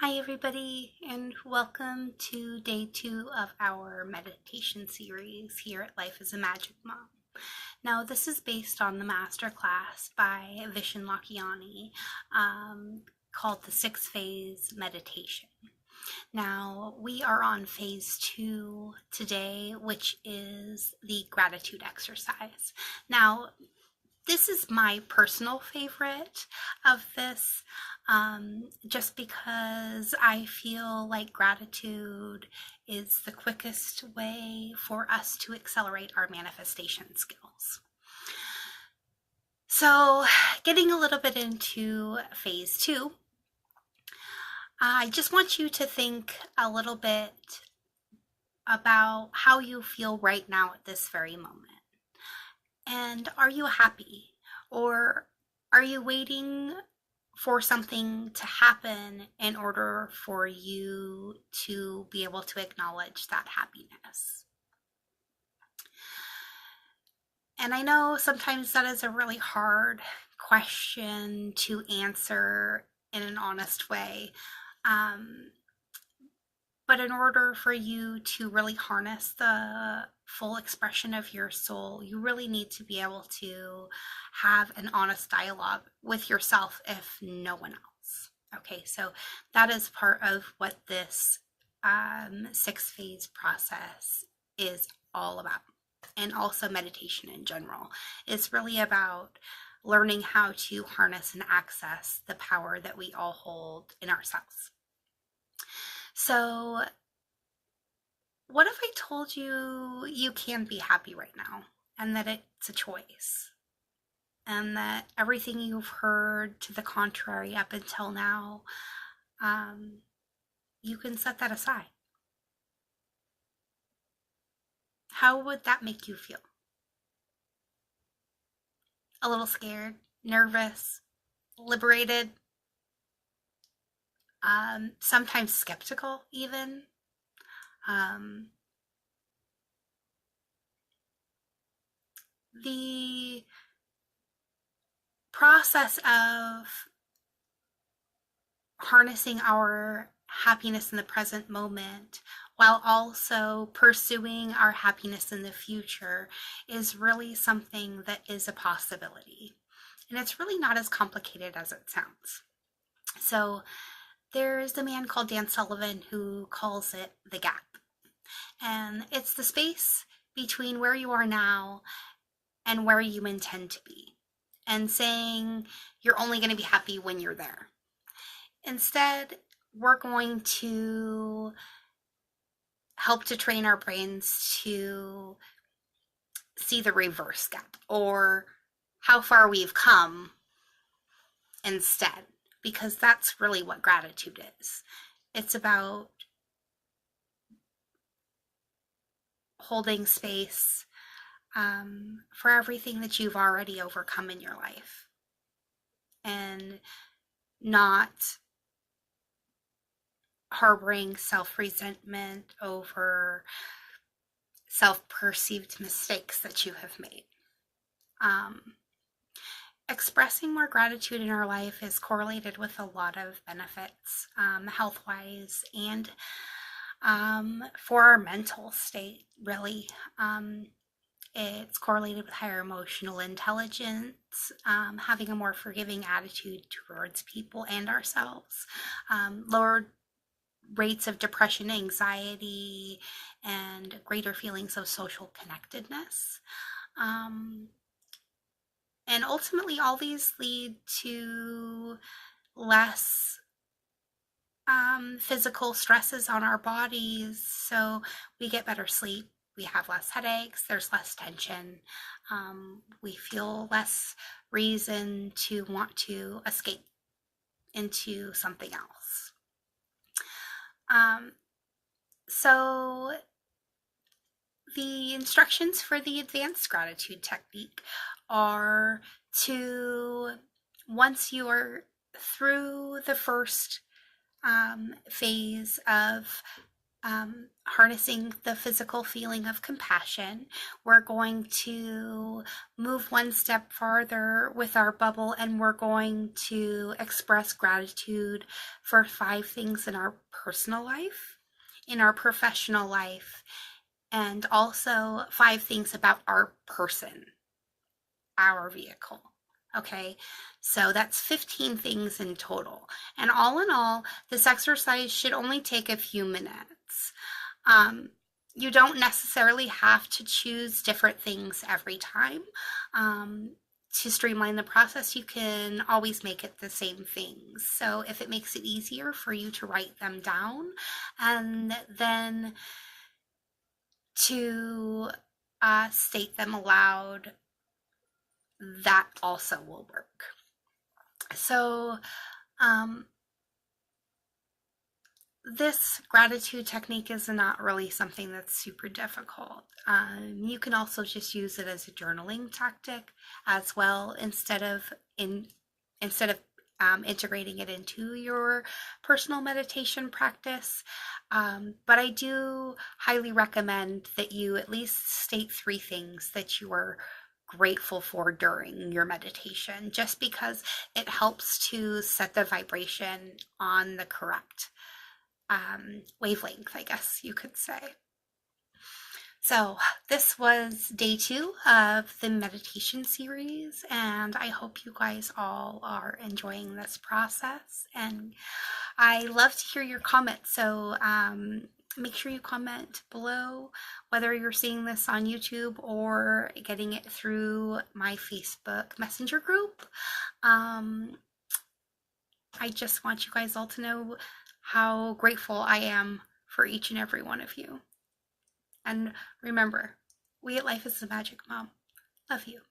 Hi, everybody, and welcome to day 2 of our meditation series here at Life as a Magic Mom. Now, this is based on the masterclass by Vishen Lakhiani called the 6-Phase Meditation. Now, we are on phase 2 today, which is the gratitude exercise. Now, this is my personal favorite of this, just because I feel like gratitude is the quickest way for us to accelerate our manifestation skills. So, getting a little bit into phase 2, I just want you to think a little bit about how you feel right now at this very moment. And are you happy? Or are you waiting for something to happen in order for you to be able to acknowledge that happiness? And I know sometimes that is a really hard question to answer in an honest way. But in order for you to really harness the full expression of your soul, you really need to be able to have an honest dialogue with yourself, if no one else. Okay, so that is part of what this 6-phase process is all about. And also meditation in general. It's really about learning how to harness and access the power that we all hold in ourselves. So, what if I told you you can be happy right now and that it's a choice? And that everything you've heard to the contrary up until now, you can set that aside. How would that make you feel? A little scared, nervous, liberated, sometimes skeptical even. The process of harnessing our happiness in the present moment while also pursuing our happiness in the future is really something that is a possibility. And it's really not as complicated as it sounds. So there's a man called Dan Sullivan who calls it the gap. And it's the space between where you are now and where you intend to be. And saying you're only going to be happy when you're there. Instead, we're going to help to train our brains to see the reverse gap, or how far we've come instead, because that's really what gratitude is. It's about holding space for everything that you've already overcome in your life, and not harboring self-resentment over self-perceived mistakes that you have made. Expressing more gratitude in our life is correlated with a lot of benefits, health-wise, and for our mental state, really. It's correlated with higher emotional intelligence, having a more forgiving attitude towards people and ourselves, lower rates of depression, anxiety, and greater feelings of social connectedness. And ultimately, all these lead to less physical stresses on our bodies, so we get better sleep, we have less headaches, there's less tension, we feel less reason to want to escape into something else. So the instructions for the advanced gratitude technique are to, once you are through the first phase of harnessing the physical feeling of compassion. We're going to move one step farther with our bubble, and we're going to express gratitude for 5 things in our personal life, in our professional life, and also 5 things about our person, our vehicle. Okay, so that's 15 things in total. And all in all, this exercise should only take a few minutes. Um, you don't necessarily have to choose different things every time. To streamline the process, you can always make it the same things. So if it makes it easier for you to write them down and then to state them aloud, that also will work. So, um, this gratitude technique is not really something that's super difficult. You can also just use it as a journaling tactic as well, instead of integrating it into your personal meditation practice. But I do highly recommend that you at least state 3 things that you are grateful for during your meditation, just because it helps to set the vibration on the correct wavelength, I guess you could say. So this was day 2 of the meditation series, and I hope you guys all are enjoying this process. And I love to hear your comments, so make sure you comment below whether you're seeing this on YouTube or getting it through my Facebook Messenger group. I just want you guys all to know how grateful I am for each and every one of you. And remember, we at Life is the Magic Mom. Love you.